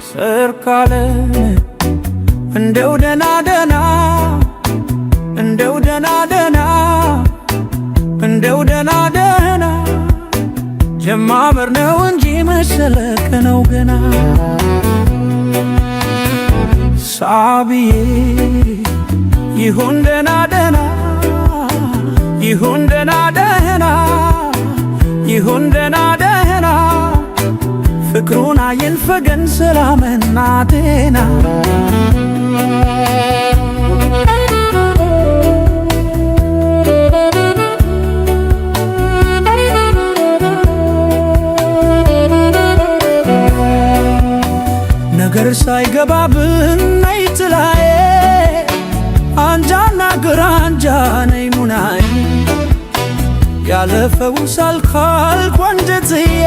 ሰርካለ እንደው ደና ደና እንደው ደና ደና እንደው ደና ደና ጀማመር ነው እንጂ መሰለከ ነው ገና ሳቢዬ ይሁን ደና ደና ይሁን ደና ደና ይሁን ደና ደና ፍቅሩን አይንፈገን ሰላምና ጤና ነገር ሳይገባብን ነይ ጥላዬ አንጃና ግራንጃ ነይ ሙናዬ ያለፈው ሳልካልኩ አንጀትዬ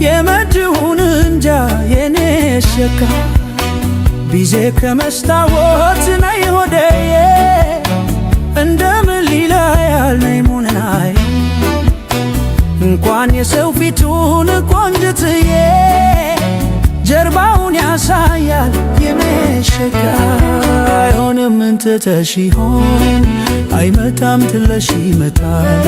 የመጅውን እንጃ የኔ ሸካ ቢዜ ከመስታወት ነይ ሆዴዬ እንደምን ሊለያል ነይ ሙናዬ እንኳን የሰው ፊቱን ቆንጅትዬ ጀርባውን ያሳያል የመሸጋ አይሆንም እንትተሽ ይሆን አይመጣም ትለሽ ይመጣል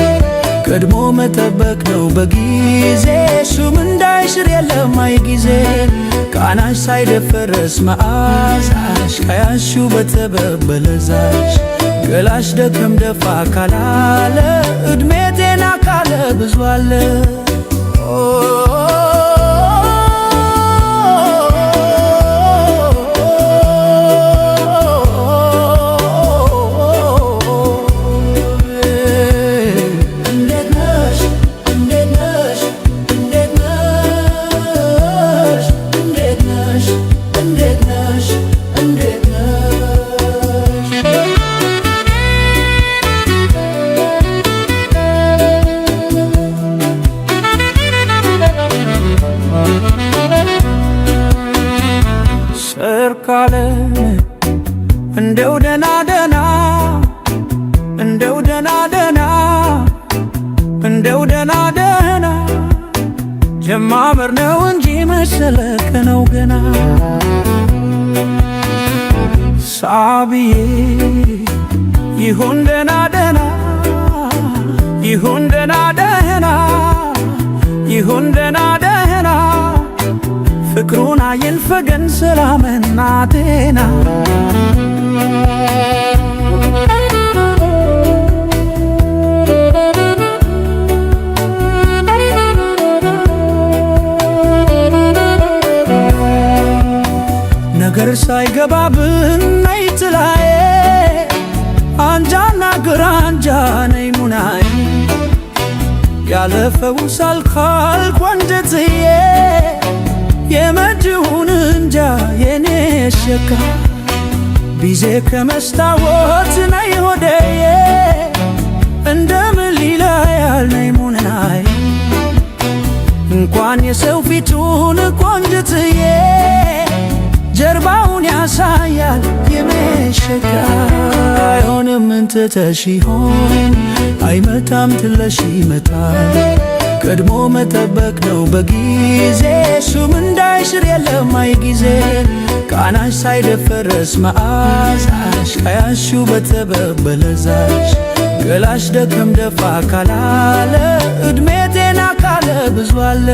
ቀድሞ መጠበቅ ነው በጊዜ ሹም እንዳይሽር የለም አይ ጊዜ ቃናሽ ሳይደፈረስ መዓዛሽ ካያሹ በተበበለዛሽ ገላሽ ደከም ደፋ ካላለ እድሜ ጤና ካለ ብዙ አለ ሰርካለ እንደው ደና ደና እንደው ደና ደና እንደው ደና ደና ጀማመር ነው እንጂ መሰለከ ነው ገና ሳቢዬ ይሁን ደና ደና ይሁን ደና ደና ይሁን ደና ደና ፍቅሩን አይንፈገን ሰላምና ጤና ነገር ሳይገባብን ነይ ጥላዬ አንጃና ግራንጃ ነይ ሙናዬ ያለፈው ሳልካልኩ አንጀትዬ የመጅውን እንጃ የኔ ሸካ ቢዜ ከመስታወት ነይ ሆዴዬ እንደምን ሊለያል ነይ ሙናዬ እንኳን የሰው ፊቱን ቆንጅትዬ ጀርባውን ያሳያል የመሸጋ አይሆንም እንትተሽ ይሆን አይመጣም ትለሽ ይመጣል ቀድሞ መጠበቅ ነው በጊዜ ሹም እንዳይሽር የለም አይ ጊዜ ቃናሽ ሳይደፈረስ መዓዛሽ ካያሹ በተበበለዛሽ ገላሽ ደከም ደፋ ካላለ እድሜ ጤና ካለ ብዙ አለ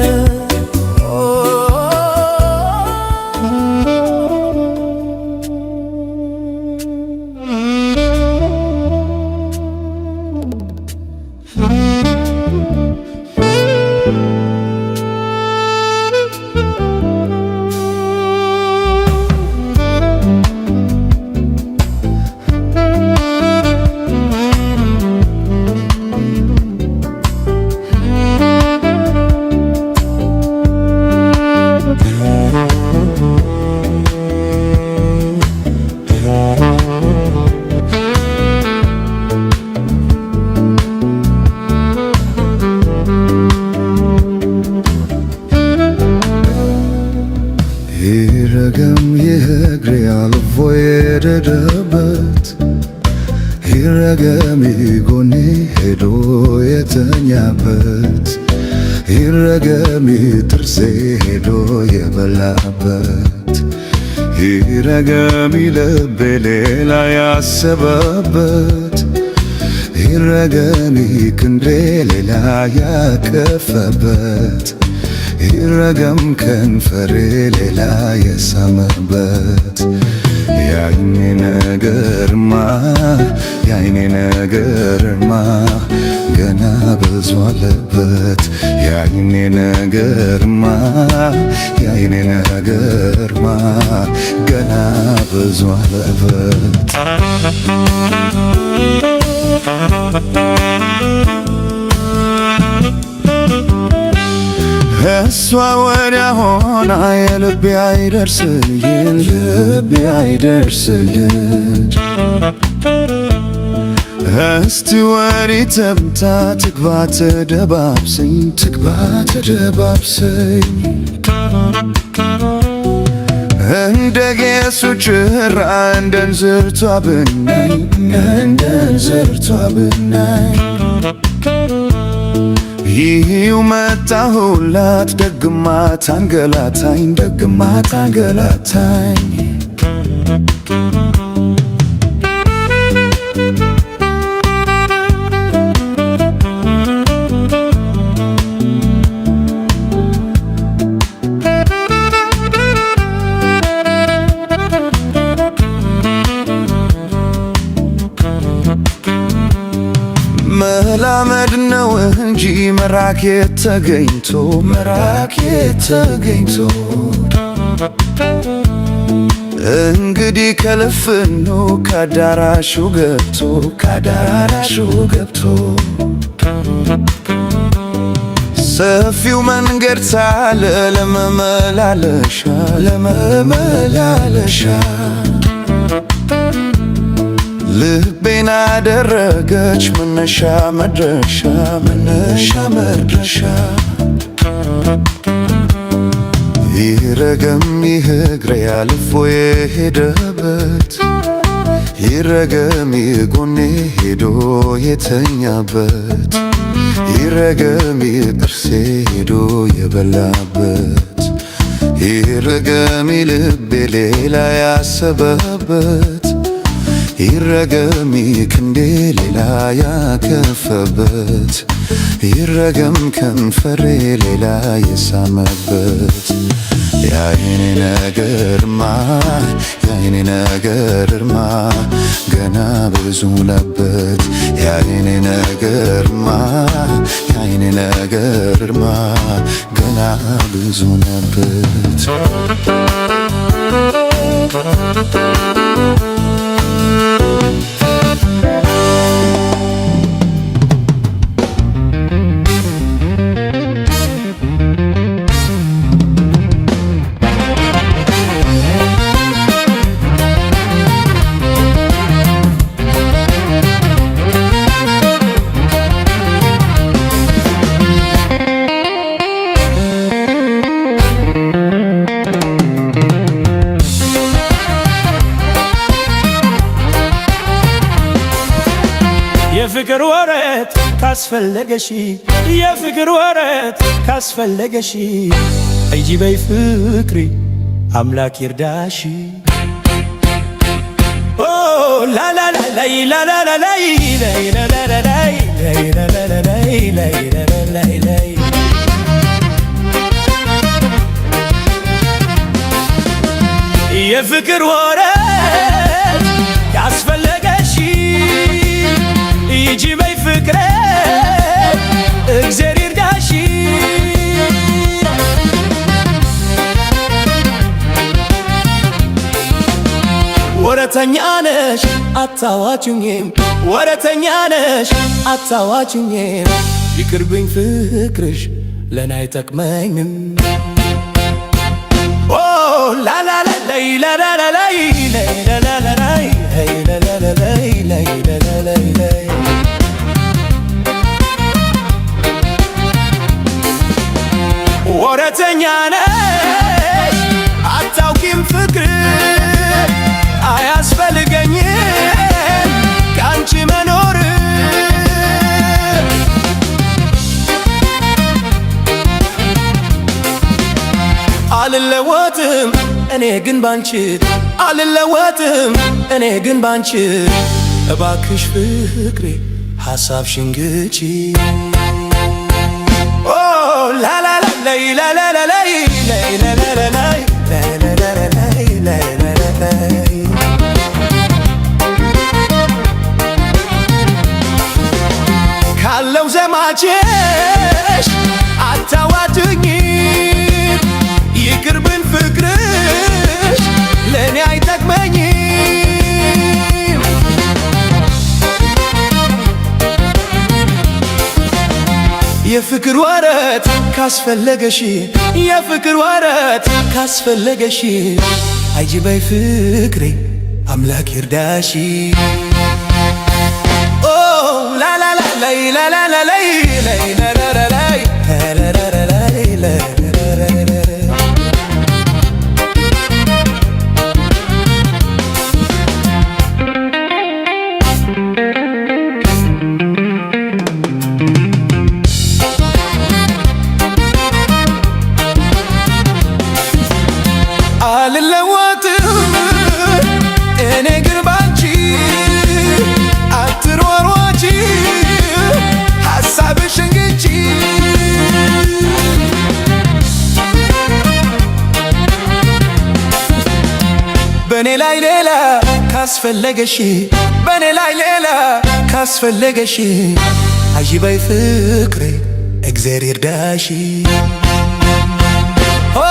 የሄደበት ይረገም ጎኔ ሄዶ የተኛበት ይረገም ጥርሴ ሄዶ የበላበት ይረገም ልቤ ሌላ ያሰበበት ይረገም ክንዴ ሌላ ያቀፈበት ይረገም ከንፈሬ ሌላ የሳመበት ያይኔ ነገርማ ያይኔ ነገርማ ገና ብዙ አለበት ያይኔ ነገርማ ያይኔ ነገርማ ገና ብዙ አለበት እሷ ወዲያ ሆና የልቤ አይደርስልኝ ልቤ አይደርስልኝ እስቲ ወዲህ ተምታ ትግባ ተደባብሰኝ ትግባ ተደባብሰኝ እንደ ጌሱ ጭራ እንደ እንዝርቷ ብናኝ እንደ እንዝርቷ ብናኝ ይህው መጣሁላት ደግማ ታንገላታኝ ደግማ ታንገላታኝ መላመድ ነው እንጂ መራኬ ተገኝቶ መራኬ ተገኝቶ እንግዲህ ከልፍኑ ካዳራሹ ገብቶ ካዳራሹ ገብቶ ሰፊው መንገድ ሳለ ለመመላለሻ ለመመላለሻ ልቤን አደረገች መነሻ መድረሻ መነሻ መድረሻ ይረገም ይህ እግሬ አልፎ የሄደበት ይረገም ይህ ጎኔ ሄዶ የተኛበት ይረገም ይህ ጥርሴ ሄዶ የበላበት ይረገም ልቤ ሌላ ያሰበበት ይረገም ክንዴ ሌላ ያከፈበት ይረገም ከንፈሬ ሌላ የሳመበት ያይኔ ነገርማ ያይኔ ነገርማ ገና ብዙ ለበት ያይኔ ነገርማ ያይኔ ነገርማ ገና ብዙ ነበት የፍቅር ወረት ካስፈለገሽ የፍቅር ወረት ካስፈለገሽ እጂ በይ ፍቅሪ አምላክ ይርዳሽ ኦ ላ ላ ላ ላ ላ ላ ላ የፍቅር ወረት ካስፈለገሽ ይጂ በይ ፍቅሬ እግዜር ይርዳሽ ወረተኛ ነሽ አታዋችኝም ወረተኛ ነሽ አታዋችኝም ይቅርብኝ ፍቅርሽ ለኔ አይጠቅመኝም ኦ ላ ላ ላ ላ ላ ላ ላ ወረተኛ ነሽ አታውቂም ፍቅር አያስፈልገ አልለወጥም እኔ ግን ባንቺ አልለወጥም እኔ ግን ባንቺ እባክሽ ፍቅሬ ሐሳብሽን ግጪ ኦ ላላላ ለይላላላይ ለይላላላይ ለይላላላይ ለይላላላይ ካለው ዘማችሽ አታዋትኝ ይቅርብን ፍቅርሽ ለእኔ አይጠቅመኝም የፍቅር ወረት ካስፈለገሽ የፍቅር ወረት ካስፈለገሽ አይጂ በይ ፍቅሬ አምላክ ይርዳሽ ኦ ላላላ ለይላላላይ ለይላላላይ አልለወጥም እኔ ግን ባንቺ አትሯሯጪ ሐሳብሽን ግጪ በኔ ላይ ሌላ ካስፈለገሽ በኔ ላይ ሌላ ካስፈለገሽ አይጂ በይ ፍቅሬ እግዜር ይርዳሽ ኦ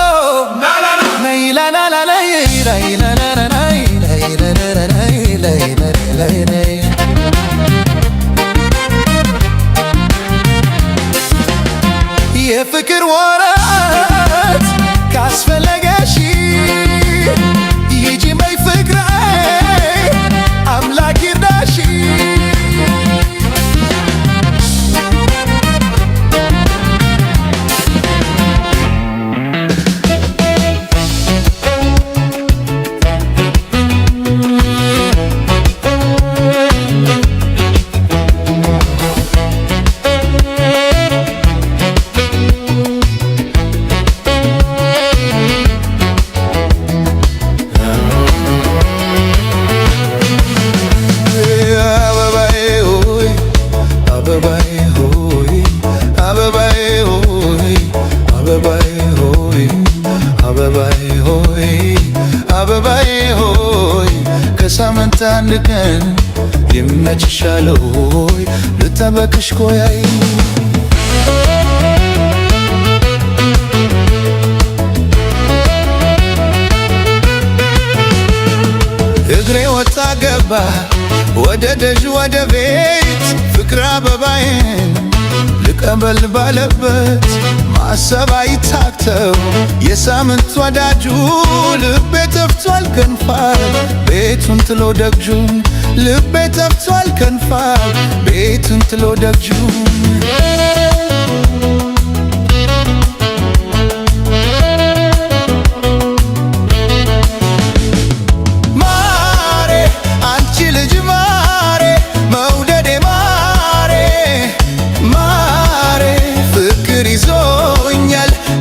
የፍቅር ወረት ካስፈለገሽ ይጂ በይ ፍቅሬ አምላክ ይርዳሽ አበባዬ ሆይ ከሳምንት አንድ ቀን ይመችሻል ሆይ ልጠበቅሽ ቆያይ እግሬ ወጣ ገባ ወደ ደጅ ወደ ቤት ፍቅር አበባዬን ልቀበል ባለበት ማሰብ አይታክተው የሳምንት ወዳጁ ልቤ ተፍቷል ከንፋር ቤቱን ጥሎ ደጁን ልቤ ተፍቷል ከንፋር ቤቱን ጥሎ ደጁን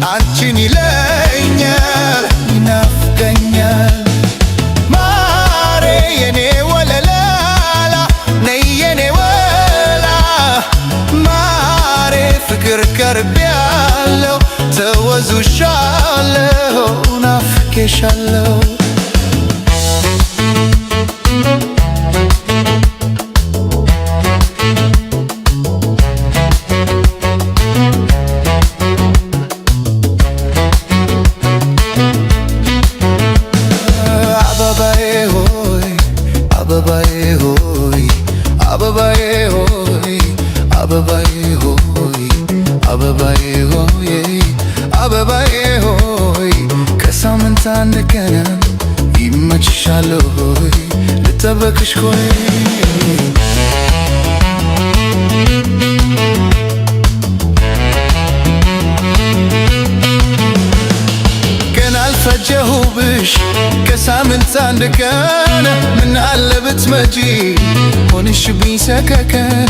አንቺን ይለኛል ይናፍቀኛል ማሬ የኔ ወለላላ ነይ የኔ ወላ ማሬ ፍቅር ቀርቤያለሁ ተወዙሻለሁ ናፍቄሻለሁ አበባዬ ሆይ አበባዬ ሆይ አበባዬ ሆይ አበባዬ ሆይ አበባዬ ሆይ ከሳምንት አንድ ቀን ይመችሻል ሆይ ልጠበቅሽ ቆይ ፈጀሁብሽ ከሳምንት አንድ ቀን ምን አለ ብትመጪ ሆንሽብኝ ሰከከን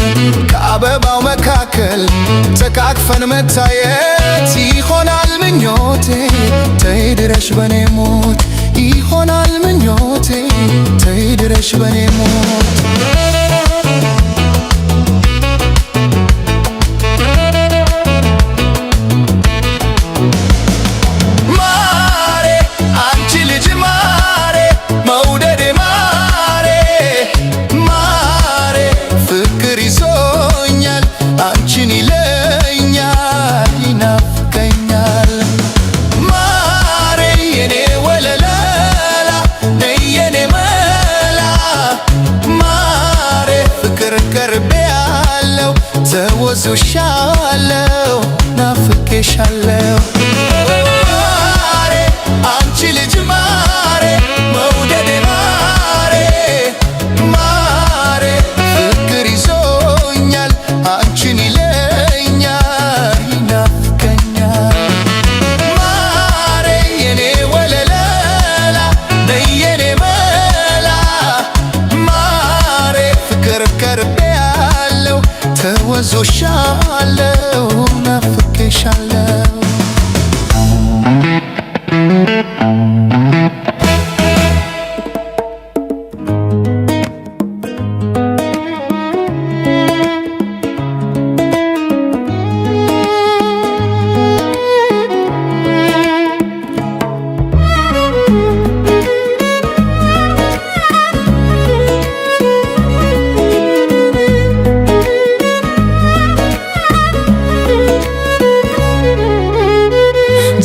ከአበባው መካከል ተቃቅፈን መታየት ይሆናል ምኞቴ ተሄደ ድረሽ በኔ ሞት ይሆናል ምኞቴ ተይ ድረሽ በኔ ሞት ተወዝሻለው ናፍቄሻለው ማሬ አንቺ ልጅ ማሬ መውደዴ ማሬ ማሬ ፍቅር ይዞኛል አንቺን ይለኛል ይናፍቀኛል ማሬ የኔ ወለላ ነይ የኔ መላ ማሬ ፍቅር ቀርቤያለው ተወዝሻለው ናፍቄሻለው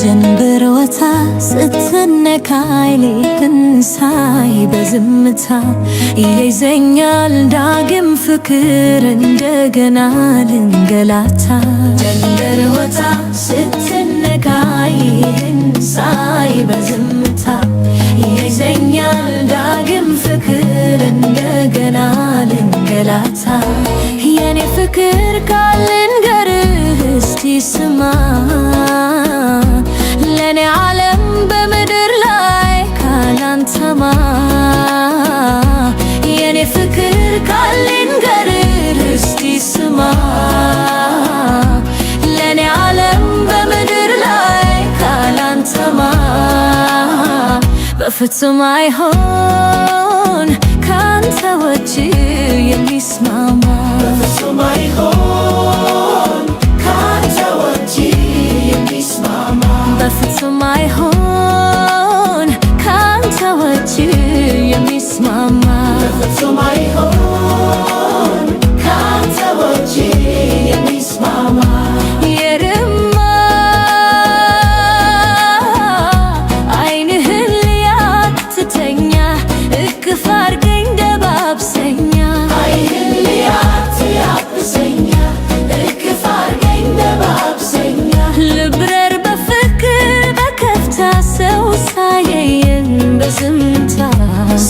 ጀንበር ወታ ስትነካይ ሌትን ሳይ በዝምታ ይይዘኛል ዳግም ፍቅር እንደገና ልንገላታ ጀንበር ወታ ስትነካይ ሌትን ሳይ በዝምታ ይይዘኛል ዳግም ፍቅር እንደገና ልንገላታ የኔ ፍቅር ካልንገርህ እስቲ ስማ ለኔ ዓለም በምድር ላይ ካላንተማ የኔ ፍቅር ካልንገርህ እስቲ ስማ ለኔ ዓለም በምድር ላይ ካላንተማ በፍጹም አይሆን ካንተ ውጪ የሚስማማ በፍጹም አይሆን ካንተ ውጪ የሚስማማ በፍጹም አይሆን ካንተ ውጪ የሚስማማ በፍጹም አይሆን ካንተ ውጪ የሚስማማ የርማ ዓይንህን ልያት ትተኛ እቅፍ አድርገኝ ደባብሰኛ ዓይንህን ልያት ያብሰኛ እቅፍ አድርገኝ ደባብሰኛ ልብረር በፍቅር በከፍታ ሰው ሳየን በዝምታ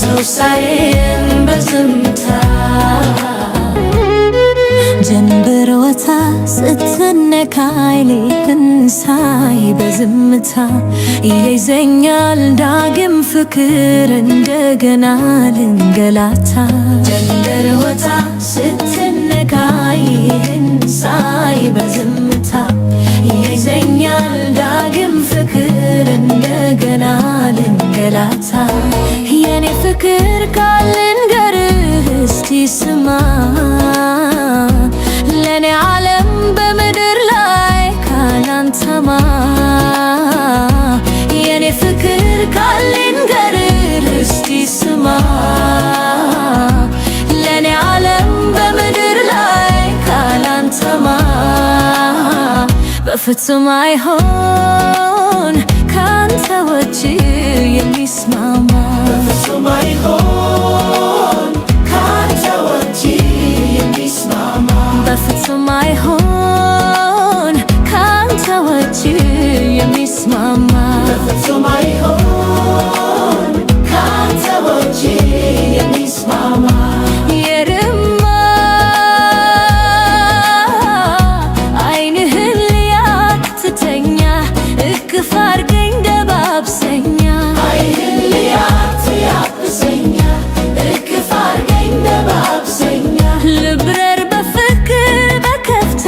ሰው ሳየን በዝምታ ጀንበር ወታ ስትነካይ ሌትን ሳይ በዝምታ ይይዘኛል ዳግም ፍቅር እንደገና ልንገላታ ጀንበር ወታ ስትነካይ ሌትን ሳይ በዝምታ ይይዘኛል ዳግም ፍቅር እንደገና ልንገላታ የኔ ፍቅር ካልንገርህ እስቲ ስማ ለኔ ዓለም በምድር ላይ ካላንተማ የኔ ፍቅር ካልንገርህ እስቲ ስማ ለኔ ዓለም በምድር ላይ ካላንተማ በፍጹም አይሆን ካንተ ውጪ የሚስማማ በፍጹም አይሆን ካንተ ውጪ የሚስማማ በፍጹም አይሆን ካንተ ውጪ የሚስማማ በፍጹም አይሆን ካንተ ውጪ የሚስማማ የርማ ዓይንህን ልያት ትተኛ እቅፍ አድርገኝ ደባብሰኛ ዓይንህን ልያት ያብሰኛ እቅፍ አድርገኝ ደባብሰኛ ልብረር በፍቅር በከፍታ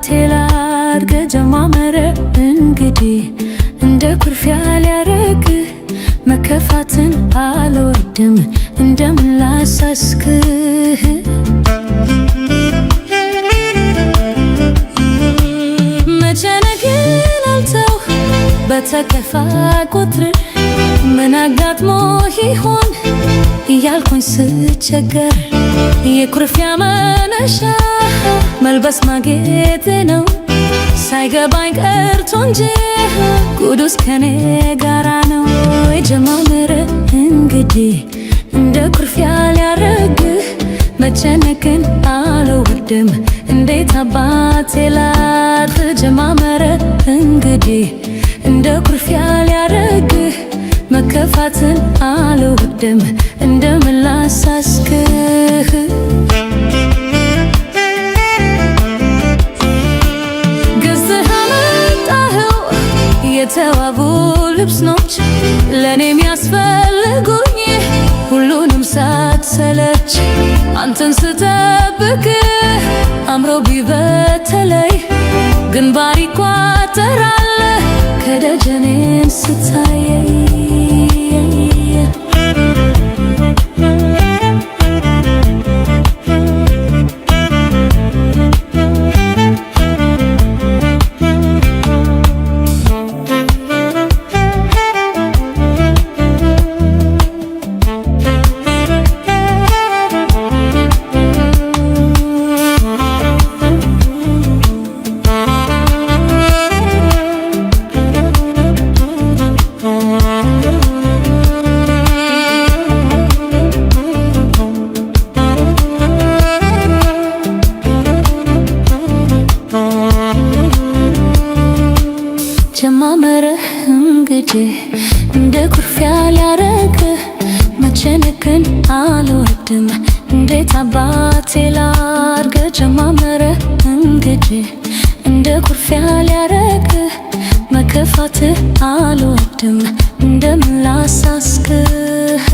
አባቴ ላድርግ ጀማመረ እንግዲህ እንደ ኩርፊያ ሊያረግህ መከፋትን አልወድም እንደምን ላሳስክህ መጨነቅን አልተው በተከፋ ቁጥር ምን አጋጥሞ ይሆን እያልኩኝ ስቸገር የኩርፊያ መነሻ መልበስ ማጌጥ ነው ሳይገባኝ ቀርቶ እንጂ ጉዱስ ከኔ ጋራ ነው። ጀማመረ እንግዲህ እንደ ኩርፊያ ሊያረግህ መጨነቅን አልወድም እንዴት አባቴ ላድርግ ጀማመረ እንግዲህ እንደ ኩርፊያ ሊያረግህ መከፋትን አልወድም እንደምን ላሳስክህ ገዝተህ አመጣኸው የተዋቡ ልብሶች ለኔ የሚያስፈልጉኝ ሁሉንም ሳትሰለች አንተን ስጠብቅ አምሮብኝ በተለይ ግንባር ይቋጠራል ከደጀኔን ስታየኝ ጀማመረ እንግዲህ እንደ ኩርፊያ ሊያረግህ መጨነቅን አልወድም እንዴት አባቴ ላድርግ ጀማመረ እንግዲህ እንደ ኩርፊያ ሊያረግህ መከፋትህ አልወድም እንደምን ላሳስክህ